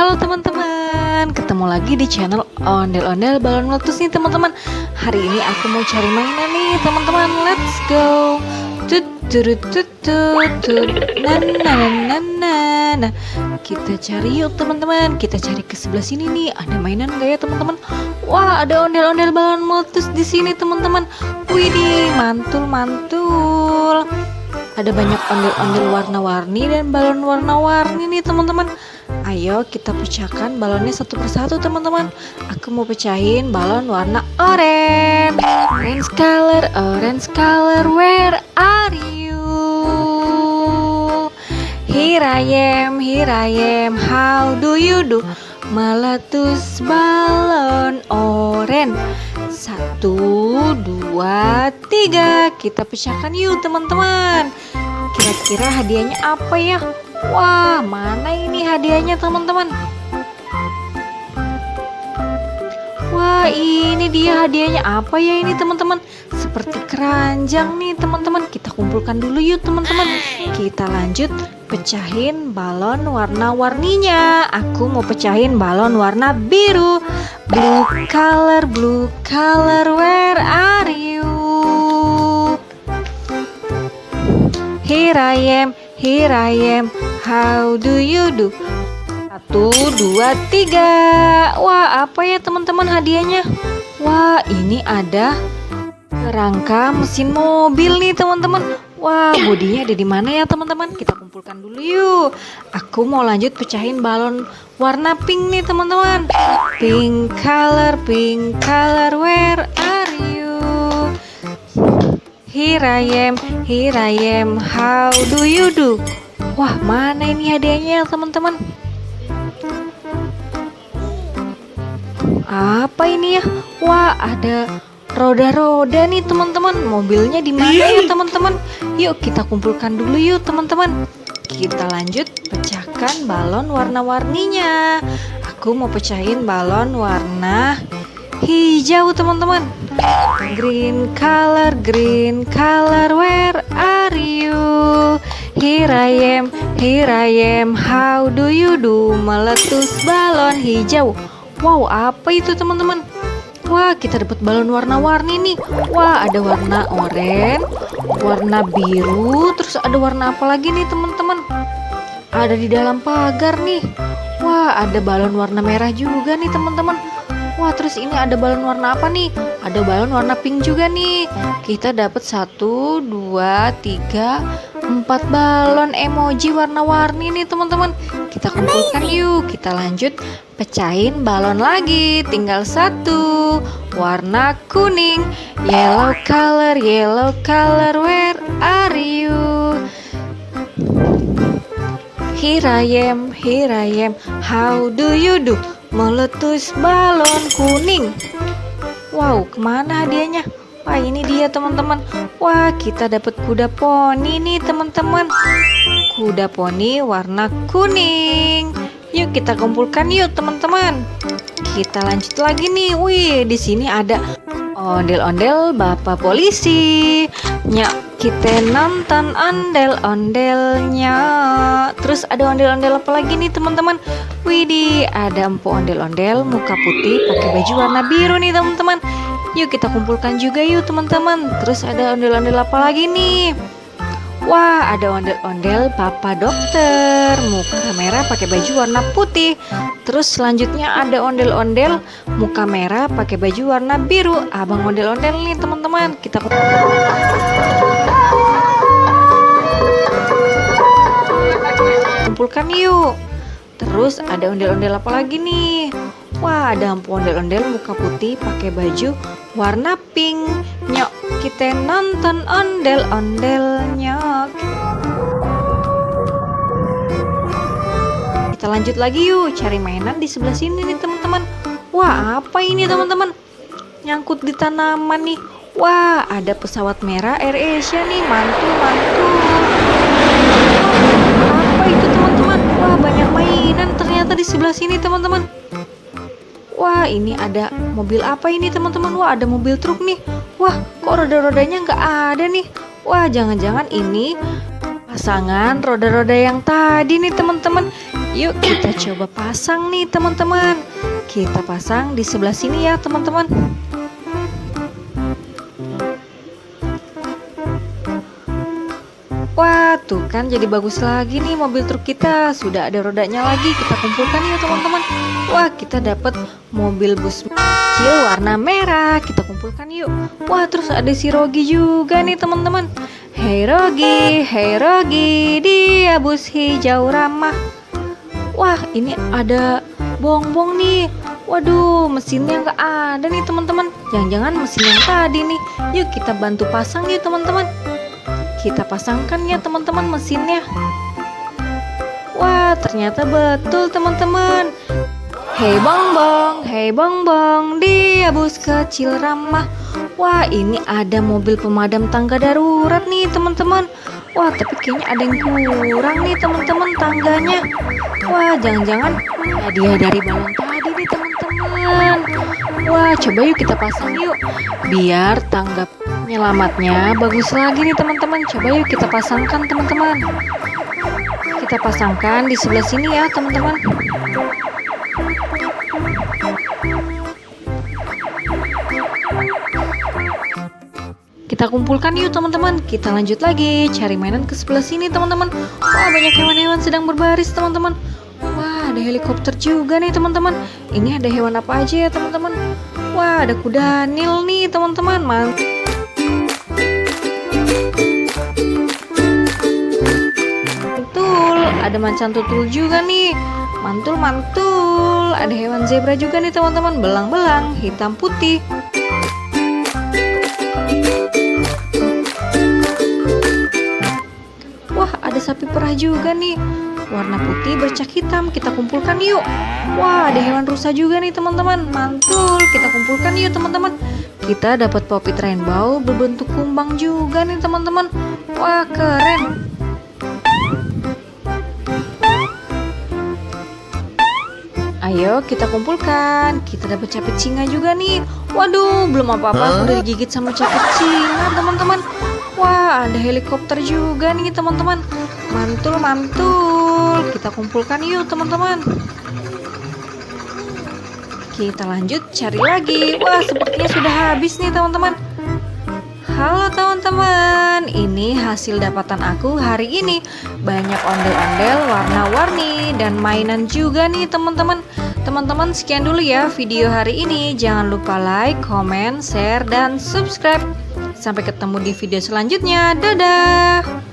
Halo teman-teman, ketemu lagi di channel Ondel-Ondel Balon Meletus nih teman-teman. Hari ini aku mau cari mainan nih teman-teman. Let's go. Tut turut tut tut tut. Nah. Kita cari yuk teman-teman. Kita cari ke sebelah sini nih. Ada mainan gak ya teman-teman? Wah, ada ondel-ondel balon meletus di sini teman-teman. Widih, mantul. Ada banyak ondel-ondel warna-warni dan balon warna-warni nih teman-teman. Ayo kita pecahkan balonnya satu persatu teman-teman. Aku mau pecahin balon warna oranye. Orange color, where are you? Here I am, how do you do? Meletus balon oranye. 1, 2, 3. Kita pecahkan yuk teman-teman. Kira-kira hadiahnya apa ya? Wah, mana ini hadiahnya teman-teman? Wah, ini dia hadiahnya. Apa ya ini teman-teman? Seperti keranjang nih teman-teman. Kita kumpulkan dulu yuk teman-teman. Kita lanjut pecahin balon warna-warninya. Aku mau pecahin balon warna biru. Blue color, where are you? Here I am, how do you do? 1, 2, 3. Wah, apa ya teman-teman hadiahnya? Wah, ini ada kerangka mesin mobil nih teman-teman. Wah, bodinya ada di mana ya teman-teman? Kita kumpulkan dulu yuk. Aku mau lanjut pecahin balon warna pink nih teman-teman. Pink color, where are you? Here I am, how do you do? Wah, mana ini hadiahnya teman-teman? Apa ini ya? Wah, ada roda-roda nih teman-teman. Mobilnya di mana ya teman-teman? Yuk kita kumpulkan dulu yuk teman-teman. Kita lanjut pecahkan balon warna-warninya. Aku mau pecahin balon warna hijau teman-teman. Green color, where are you? Here I am, how do you do? Meletus balon hijau. Wow, apa itu teman-teman? Wah, kita dapat balon warna-warni nih. Wah, ada warna oranye, warna biru, terus ada warna apa lagi nih teman-teman? Ada di dalam pagar nih. Wah, ada balon warna merah juga nih teman-teman. Wah, terus ini ada balon warna apa nih? Ada balon warna pink juga nih. Kita dapat 1, 2, 3, 4 balon emoji warna-warni nih teman-teman. Kita kumpulkan yuk. Kita lanjut pecahin balon lagi. Tinggal 1 warna kuning. Yellow color, where are you? Here I am, how do you do? Meletus balon kuning. Wow, kemana hadiahnya? Wah, ini dia teman-teman. Wah, kita dapat kuda poni nih teman-teman. Kuda poni warna kuning. Yuk kita kumpulkan yuk teman-teman. Kita lanjut lagi nih. Wih, di sini ada ondel-ondel bapak polisi. Nyak, kita nonton ondel-ondelnya. Terus ada ondel-ondel apa lagi nih teman-teman? Widih, ada empu ondel-ondel muka putih pakai baju warna biru nih teman-teman. Yuk kita kumpulkan juga yuk teman-teman. Terus ada ondel-ondel apa lagi nih? Wah, ada ondel-ondel papa dokter muka merah pakai baju warna putih. Terus selanjutnya ada ondel-ondel muka merah pakai baju warna biru. Abang ondel-ondel nih teman-teman. Kita kumpulkan yuk. Terus ada ondel-ondel apa lagi nih? Wah, ada empu ondel-ondel muka putih pakai baju warna pink. Nyok, kita nonton ondel-ondelnya. Kita lanjut lagi yuk, cari mainan di sebelah sini nih teman-teman. Wah, apa ini teman-teman? Nyangkut di tanaman nih. Wah, ada pesawat merah AirAsia nih, mantul. Apa itu teman-teman? Wah, banyak mainan ternyata di sebelah sini teman-teman. Wah, ini ada mobil apa ini teman-teman? Wah, ada mobil truk nih. Wah, kok roda-rodanya nggak ada nih? Wah, jangan-jangan ini pasangan roda-roda yang tadi nih teman-teman. Yuk kita coba pasang nih teman-teman. Kita pasang di sebelah sini ya teman-teman. Wah, tuh kan jadi bagus lagi nih mobil truk kita. Sudah ada rodanya lagi. Kita kumpulkan yuk teman-teman. Wah, kita dapat mobil bus kecil warna merah. Kita kumpulkan yuk. Wah, terus ada si Rogi juga nih teman-teman. Hey Rogi, dia bus hijau ramah. Wah, ini ada bongbong nih. Waduh, mesinnya nggak ada nih teman-teman. Jangan-jangan mesin yang tadi nih. Yuk kita bantu pasang yuk teman-teman. Kita pasangkan ya teman-teman mesinnya. Wah, ternyata betul teman-teman. Hey bongbong, dia bus kecil ramah. Wah, ini ada mobil pemadam tangga darurat nih teman-teman. Wah, tapi kayaknya ada yang kurang nih teman-teman tangganya. Wah, jangan-jangan hadiah dari balon tadi nih teman-teman. Wah, coba yuk kita pasang yuk. Biar tangga penyelamatnya bagus lagi nih teman-teman. Coba yuk kita pasangkan teman-teman. Kita pasangkan di sebelah sini ya teman-teman. Kita kumpulkan yuk teman-teman. Kita lanjut lagi cari mainan ke sebelah sini teman-teman. Wah, banyak hewan-hewan sedang berbaris teman-teman. Wah, ada helikopter juga nih teman-teman. Ini ada hewan apa aja ya teman-teman? Wah, ada kuda Nil nih teman-teman. Mantul, ada macan tutul juga nih. Mantul. Ada hewan zebra juga nih teman-teman. Belang-belang, hitam putih. Wah, ada sapi perah juga nih. Warna putih bercak hitam. Kita kumpulkan yuk. Wah, ada hewan rusa juga nih teman-teman. Mantul. Kita kumpulkan yuk teman-teman. Kita dapat popit rainbow berbentuk kumbang juga nih teman-teman. Wah, keren. Ayo kita kumpulkan. Kita dapat capit singa juga nih. Waduh, belum apa-apa udah digigit sama capit singa teman-teman. Wah, ada helikopter juga nih teman-teman. Mantul. Kita kumpulkan yuk teman-teman. Kita lanjut cari lagi. Wah, sepertinya sudah habis nih teman-teman. Halo teman-teman, ini hasil dapatan aku hari ini. Banyak ondel-ondel warna-warni dan mainan juga nih teman-teman. Teman-teman, sekian dulu ya video hari ini. Jangan lupa like, comment, share, dan subscribe. Sampai ketemu di video selanjutnya. Dadah.